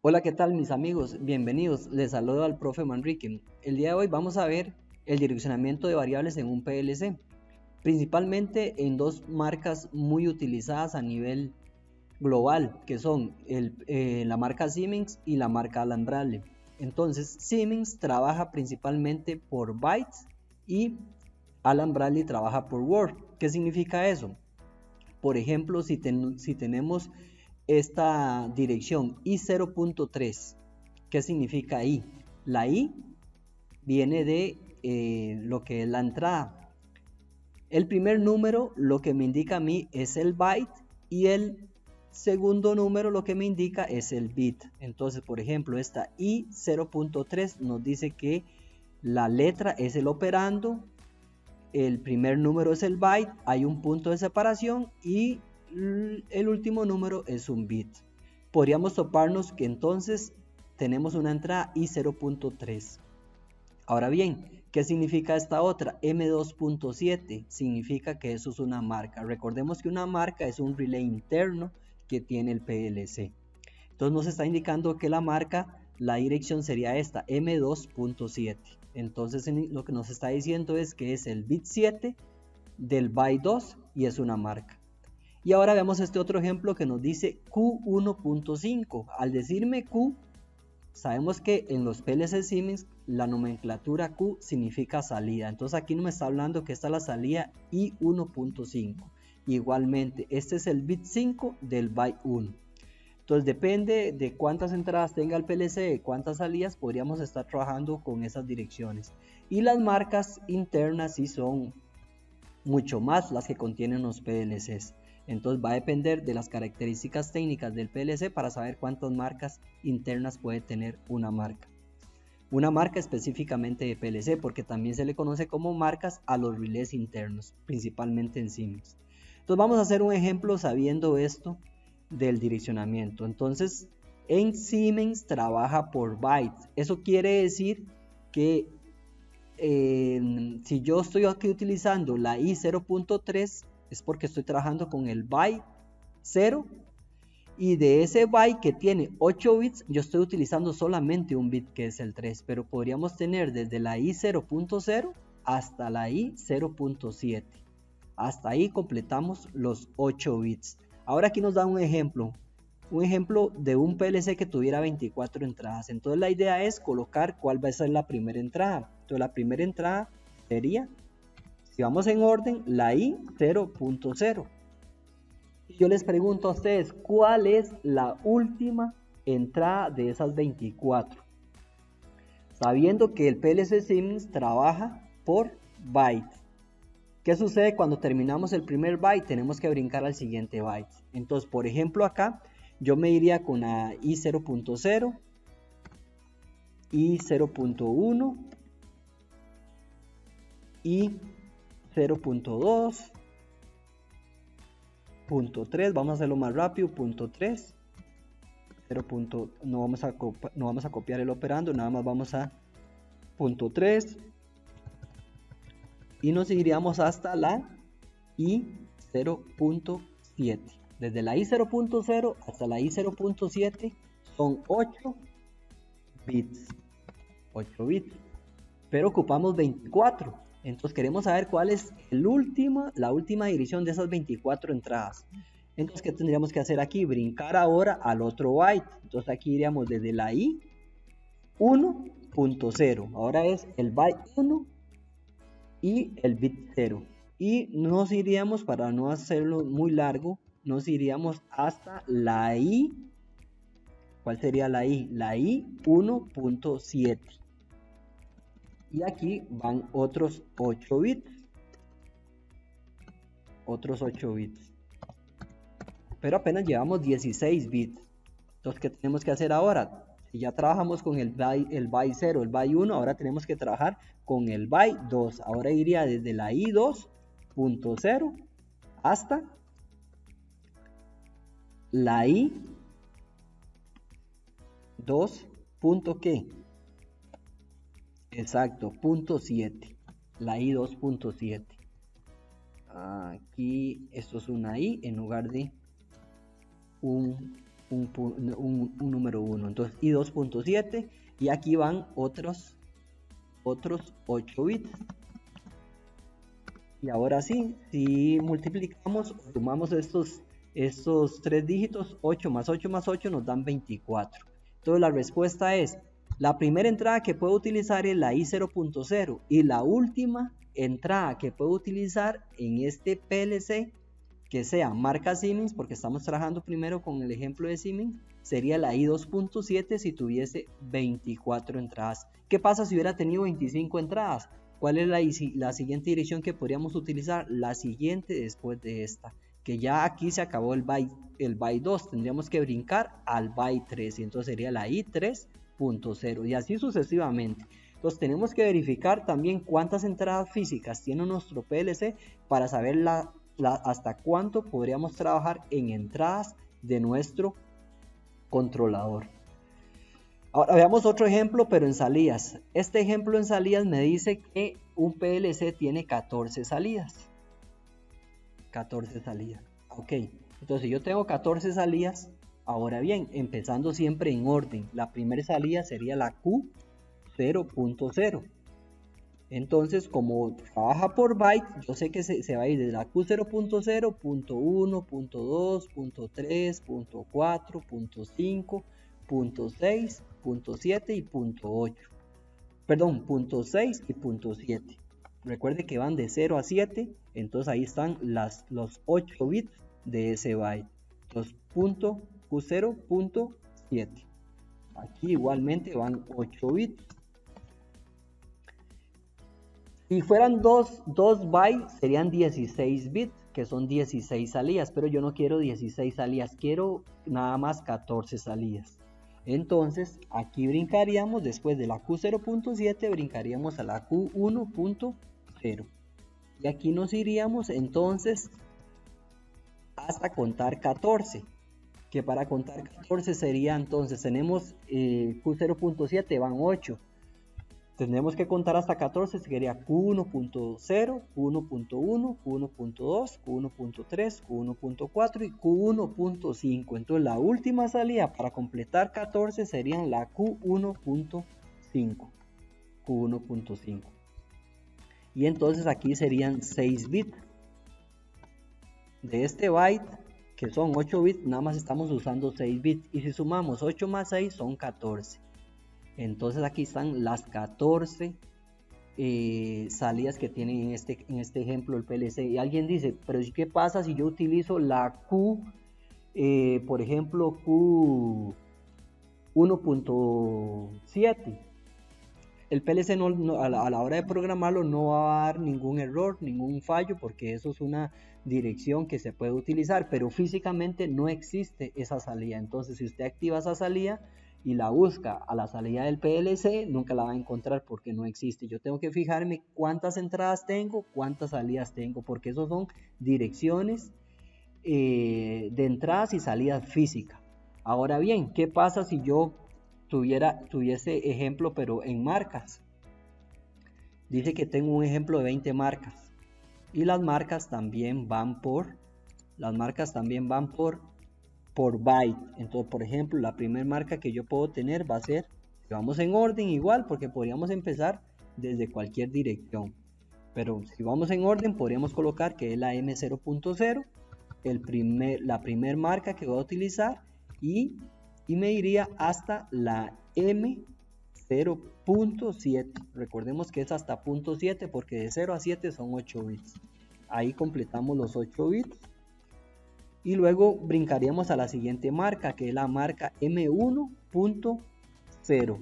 Hola, ¿qué tal mis amigos? Bienvenidos, les saludo al profe Manrique. El día de hoy vamos a ver el direccionamiento de variables en un PLC, principalmente en dos marcas muy utilizadas a nivel global, que son la marca Siemens y la marca Allen Bradley. Entonces, Siemens trabaja principalmente por bytes y Allen Bradley trabaja por word. ¿Qué significa eso? Por ejemplo, si tenemos esta dirección i0.3, ¿qué significa i? La i viene de lo que es la entrada. El primer número lo que me indica a mí es el byte y el segundo número lo que me indica es el bit. Entonces, por ejemplo, esta i0.3 nos dice que la letra es el operando, el primer número es el byte, hay un punto de separación y el último número es un bit. Podríamos toparnos que entonces tenemos una entrada i0.3. Ahora bien, ¿qué significa esta otra? M2.7 significa que eso es una marca. Recordemos que una marca es un relay interno que tiene el PLC. Entonces nos está indicando que la marca, la dirección sería esta, M2.7. Entonces lo que nos está diciendo es que es el bit 7 del byte 2 y es una marca. Y ahora vemos este otro ejemplo que nos dice Q1.5. Al decirme Q, sabemos que en los PLC Siemens la nomenclatura Q significa salida. Entonces aquí no me está hablando que esta es la salida I1.5. Igualmente, este es el bit 5 del byte 1. Entonces depende de cuántas entradas tenga el PLC, cuántas salidas, podríamos estar trabajando con esas direcciones. Y las marcas internas sí son mucho más las que contienen los PLCs. Entonces va a depender de las características técnicas del PLC para saber cuántas marcas internas puede tener una marca. Una marca específicamente de PLC, porque también se le conoce como marcas a los relés internos, principalmente en Siemens. Entonces vamos a hacer un ejemplo sabiendo esto del direccionamiento. Entonces en Siemens trabaja por bytes. Eso quiere decir que si yo estoy aquí utilizando la i0.3 es porque estoy trabajando con el byte 0 y de ese byte que tiene 8 bits yo estoy utilizando solamente un bit que es el 3, pero podríamos tener desde la i0.0 hasta la i0.7. Hasta ahí completamos los 8 bits. Ahora aquí nos da un ejemplo de un PLC que tuviera 24 entradas. Entonces la idea es colocar cuál va a ser la primera entrada. Entonces la primera entrada sería, si vamos en orden, la i0.0. Y yo les pregunto a ustedes, ¿cuál es la última entrada de esas 24? Sabiendo que el PLC Siemens trabaja por bytes. ¿Qué sucede cuando terminamos el primer byte? Tenemos que brincar al siguiente byte. Entonces, por ejemplo, acá yo me iría con la i0.0, i0.1, i0.2, punto 3, vamos a hacerlo más rápido, punto 3, 0. No vamos a copiar el operando, nada más vamos a punto 3 y nos iríamos hasta la i0.7. Desde la i0.0 hasta la i0.7 son 8 bits. 8 bits. Pero ocupamos 24. Entonces queremos saber cuál es la última dirección de esas 24 entradas. Entonces, ¿qué tendríamos que hacer aquí? Brincar ahora al otro byte. Entonces aquí iríamos desde la i1.0. Ahora es el byte 1 y el bit 0. Y nos iríamos, para no hacerlo muy largo, nos iríamos hasta la i. ¿Cuál sería la i? La i1.7. Y aquí van otros 8 bits. Otros 8 bits. Pero apenas llevamos 16 bits. Entonces, ¿qué tenemos que hacer ahora? Si ya trabajamos con el byte 0, el byte 1, ahora tenemos que trabajar con el byte 2. Ahora iría desde la i2.0 hasta la i2. ¿Qué? Exacto, punto 7. La i2.7. Aquí esto es una i en lugar de un un número 1. Entonces i2.7 y aquí van otros 8 bits. Y ahora sí, si multiplicamos, sumamos estos 3 dígitos, 8 más 8 más 8 nos dan 24. Entonces la respuesta es, la primera entrada que puedo utilizar es la i0.0 y la última entrada que puedo utilizar en este PLC, que sea marca Siemens, porque estamos trabajando primero con el ejemplo de Siemens, sería la i2.7 si tuviese 24 entradas. ¿Qué pasa si hubiera tenido 25 entradas? ¿Cuál es la siguiente dirección que podríamos utilizar? La siguiente después de esta, que ya aquí se acabó el byte 2, tendríamos que brincar al byte 3, y entonces sería la i3.0 y así sucesivamente. Entonces tenemos que verificar también cuántas entradas físicas tiene nuestro PLC para saber hasta cuánto podríamos trabajar en entradas de nuestro controlador. Ahora veamos otro ejemplo, pero en salidas. Este ejemplo en salidas me dice que un PLC tiene 14 salidas. 14 salidas. Ok, entonces yo tengo 14 salidas. Ahora bien, empezando siempre en orden. La primera salida sería la Q0.0. Entonces, como trabaja por byte, yo sé que se va a ir desde la Q0.0, .1, .2, .3, .4, .5, .6, .7 y .8. Perdón, .6 y .7. Recuerde que van de 0 a 7, entonces ahí están los 8 bits de ese byte. Entonces, Q0.7. Aquí igualmente van 8 bits. Si fueran 2 bytes, serían 16 bits, que son 16 salidas, pero yo no quiero 16 salidas, quiero nada más 14 salidas. Entonces, aquí brincaríamos, después de la Q0.7, brincaríamos a la Q1.0. Y aquí nos iríamos entonces hasta contar 14. Que para contar 14 sería, entonces, tenemos Q0.7, van 8. Tendremos que contar hasta 14, sería Q1.0, Q1.1, Q1.2, Q1.3, Q1.4 y Q1.5. Entonces la última salida para completar 14 serían la Q1.5. Q1.5. Y entonces aquí serían 6 bits. De este byte, que son 8 bits, nada más estamos usando 6 bits. Y si sumamos 8 más 6 son 14. Entonces aquí están las 14 salidas que tiene en este ejemplo el PLC. Y alguien dice, pero ¿qué pasa si yo utilizo la Q, por ejemplo, Q1.7? El PLC a la hora de programarlo no va a dar ningún error, ningún fallo, porque eso es una dirección que se puede utilizar, pero físicamente no existe esa salida. Entonces si usted activa esa salida y la busca a la salida del PLC, nunca la va a encontrar porque no existe. Yo tengo que fijarme cuántas entradas tengo, cuántas salidas tengo, porque esos son direcciones de entradas y salidas físicas. Ahora bien, ¿qué pasa si yo tuviese ejemplo pero en marcas? Dice que tengo un ejemplo de 20 marcas y las marcas también van por byte. Entonces, por ejemplo, la primera marca que yo puedo tener va a ser, si vamos en orden igual, porque podríamos empezar desde cualquier dirección, pero si vamos en orden podríamos colocar que es la M0.0, la primera marca que voy a utilizar, y me iría hasta la M0.7. recordemos que es hasta .7 porque de 0 a 7 son 8 bits. Ahí completamos los 8 bits. Y luego brincaríamos a la siguiente marca, que es la marca M1.0.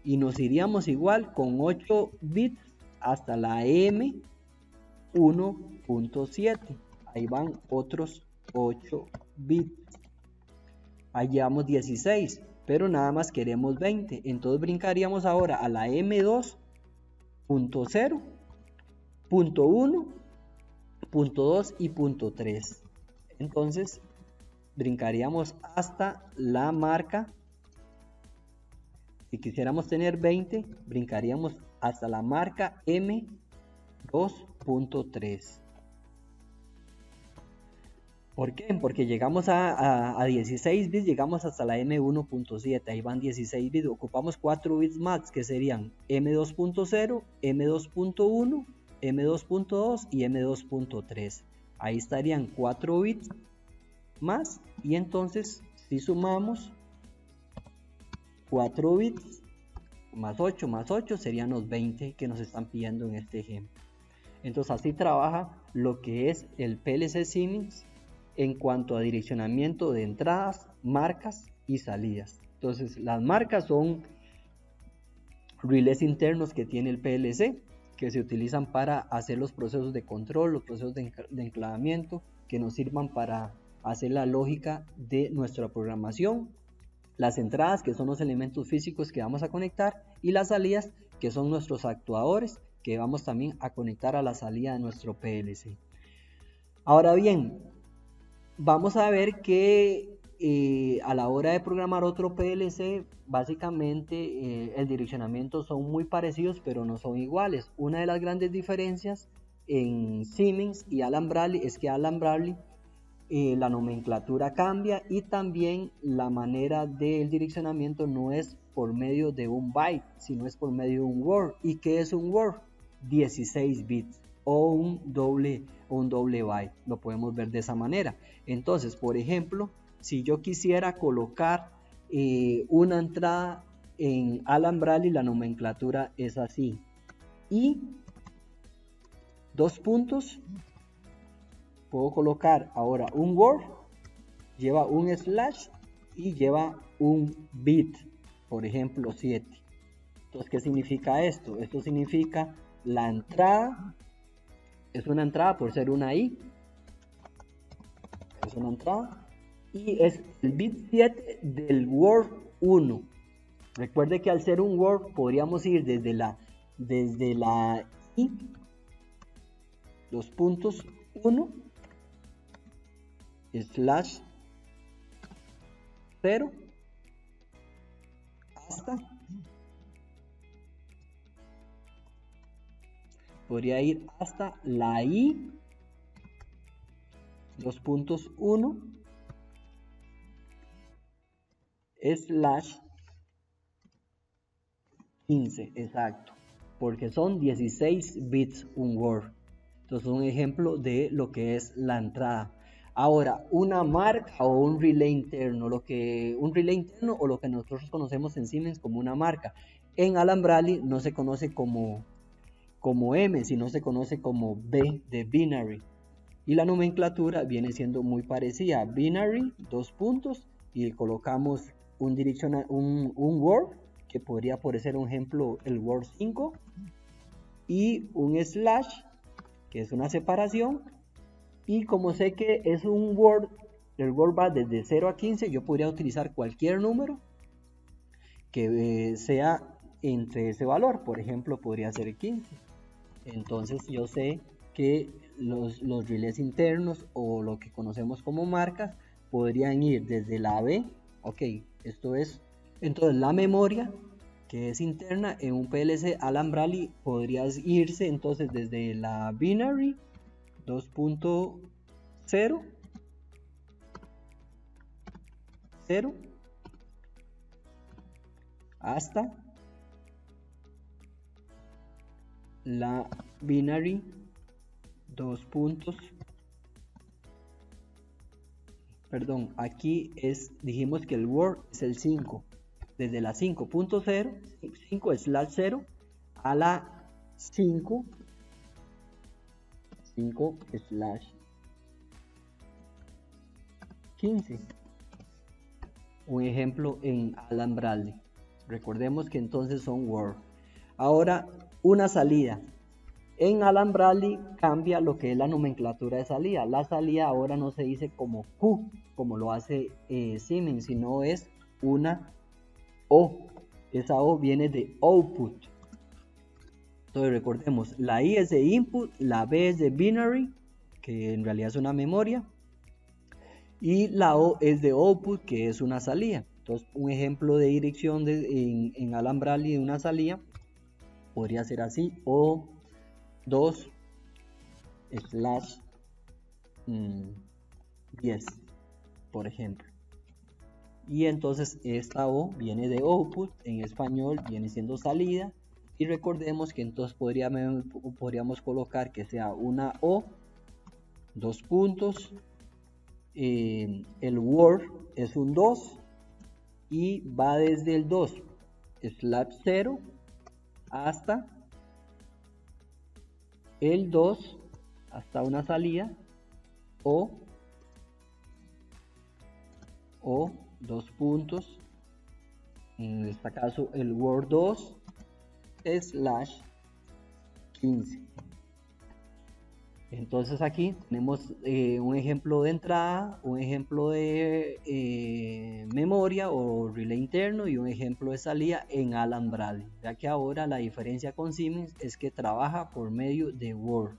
Y nos iríamos igual con 8 bits hasta la M1.7. Ahí van otros 8 bits. Ahí llevamos 16, pero nada más queremos 20. Entonces brincaríamos ahora a la M2.0, .1, .2 y .3. Entonces brincaríamos hasta la marca, si quisiéramos tener 20, brincaríamos hasta la marca M2.3. ¿Por qué? Porque llegamos a 16 bits, llegamos hasta la M1.7, ahí van 16 bits, ocupamos 4 bits más que serían M2.0, M2.1, M2.2 y M2.3. Ahí estarían 4 bits más y entonces si sumamos 4 bits más 8 serían los 20 que nos están pidiendo en este ejemplo. Entonces así trabaja lo que es el PLC Siemens en cuanto a direccionamiento de entradas, marcas y salidas. Entonces las marcas son relés internos que tiene el PLC, que se utilizan para hacer los procesos de control, los procesos de enclavamiento, que nos sirvan para hacer la lógica de nuestra programación. Las entradas, que son los elementos físicos que vamos a conectar, y las salidas, que son nuestros actuadores, que vamos también a conectar a la salida de nuestro PLC. Ahora bien, vamos a ver que a la hora de programar otro PLC, básicamente el direccionamiento son muy parecidos, pero no son iguales. Una de las grandes diferencias en Siemens y Allen Bradley es que Allen Bradley la nomenclatura cambia y también la manera del direccionamiento no es por medio de un byte, sino es por medio de un word. ¿Y qué es un word? 16 bits o un doble byte, lo podemos ver de esa manera. Entonces, por ejemplo, si yo quisiera colocar una entrada en Allen Bradley, la nomenclatura es así, y dos puntos, puedo colocar ahora un word, lleva un slash y lleva un bit, por ejemplo 7. Entonces, ¿qué significa esto? Esto significa la entrada, es una entrada por ser una I, es una entrada, y es el bit 7 del word 1. Recuerde que al ser un word podríamos ir desde la I, los puntos 1, slash 0, hasta, podría ir hasta la I, los puntos 1, slash 15, exacto, porque son 16 bits un word. Entonces un ejemplo de lo que es la entrada. Ahora, una marca o un relay interno, un relay interno o lo que nosotros conocemos en Siemens como una marca. En Allen Bradley no se conoce como M, sino se conoce como B de binary. Y la nomenclatura viene siendo muy parecida. Binary, dos puntos, y colocamos un word, que podría ser un ejemplo el word 5, y un slash, que es una separación. Y como sé que es un word, el word va desde 0 a 15, yo podría utilizar cualquier número que sea entre ese valor. Por ejemplo, podría ser 15. Entonces yo sé que los relés internos o lo que conocemos como marcas podrían ir desde la B. Ok, esto es. Entonces la memoria, que es interna en un PLC Allen Bradley, podría irse entonces desde la binary 2.0, 0, hasta la binary 2 puntos, perdón, aquí dijimos que el word es el 5, desde la 5.0, 5 slash 0 a la 5 slash 15. Un ejemplo en Allen Bradley. Recordemos que entonces son word. Ahora, una salida. En Allen Bradley cambia lo que es la nomenclatura de salida. La salida ahora no se dice como Q, como lo hace Siemens, sino es una O. Esa O viene de output. Entonces recordemos, la I es de input, la B es de binary, que en realidad es una memoria, y la O es de output, que es una salida. Entonces un ejemplo de dirección en Allen Bradley de una salida podría ser así: O2 slash 10, por ejemplo. Y entonces esta O viene de output, en español viene siendo salida. Y recordemos que entonces podríamos colocar que sea una O, dos puntos, el word es un 2 y va desde el 2 /0 hasta el 2 hasta una salida o dos puntos, en este caso el word 2 /15. Entonces aquí tenemos un ejemplo de entrada, un ejemplo de memoria o relay interno y un ejemplo de salida en Alan Bradley, ya que ahora la diferencia con Siemens es que trabaja por medio de Word.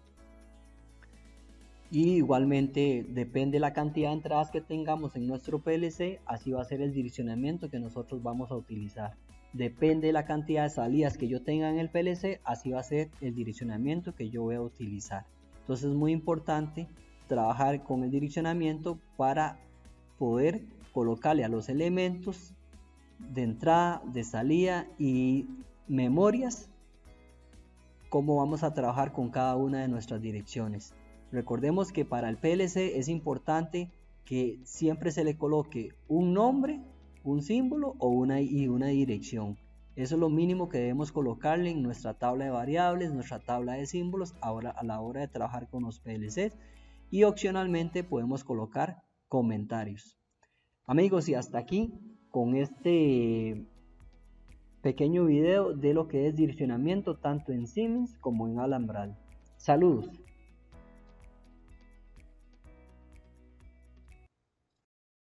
Y igualmente depende la cantidad de entradas que tengamos en nuestro PLC, así va a ser el direccionamiento que nosotros vamos a utilizar. Depende de la cantidad de salidas que yo tenga en el PLC, así va a ser el direccionamiento que yo voy a utilizar. Entonces es muy importante trabajar con el direccionamiento para poder colocarle a los elementos de entrada, de salida y memorias cómo vamos a trabajar con cada una de nuestras direcciones. Recordemos que para el PLC es importante que siempre se le coloque un nombre, un símbolo o una dirección. Eso es lo mínimo que debemos colocarle en nuestra tabla de variables, nuestra tabla de símbolos a la hora de trabajar con los PLCs, y opcionalmente podemos colocar comentarios. Amigos, y hasta aquí con este pequeño video de lo que es direccionamiento tanto en Siemens como en Alan Bradley. Saludos.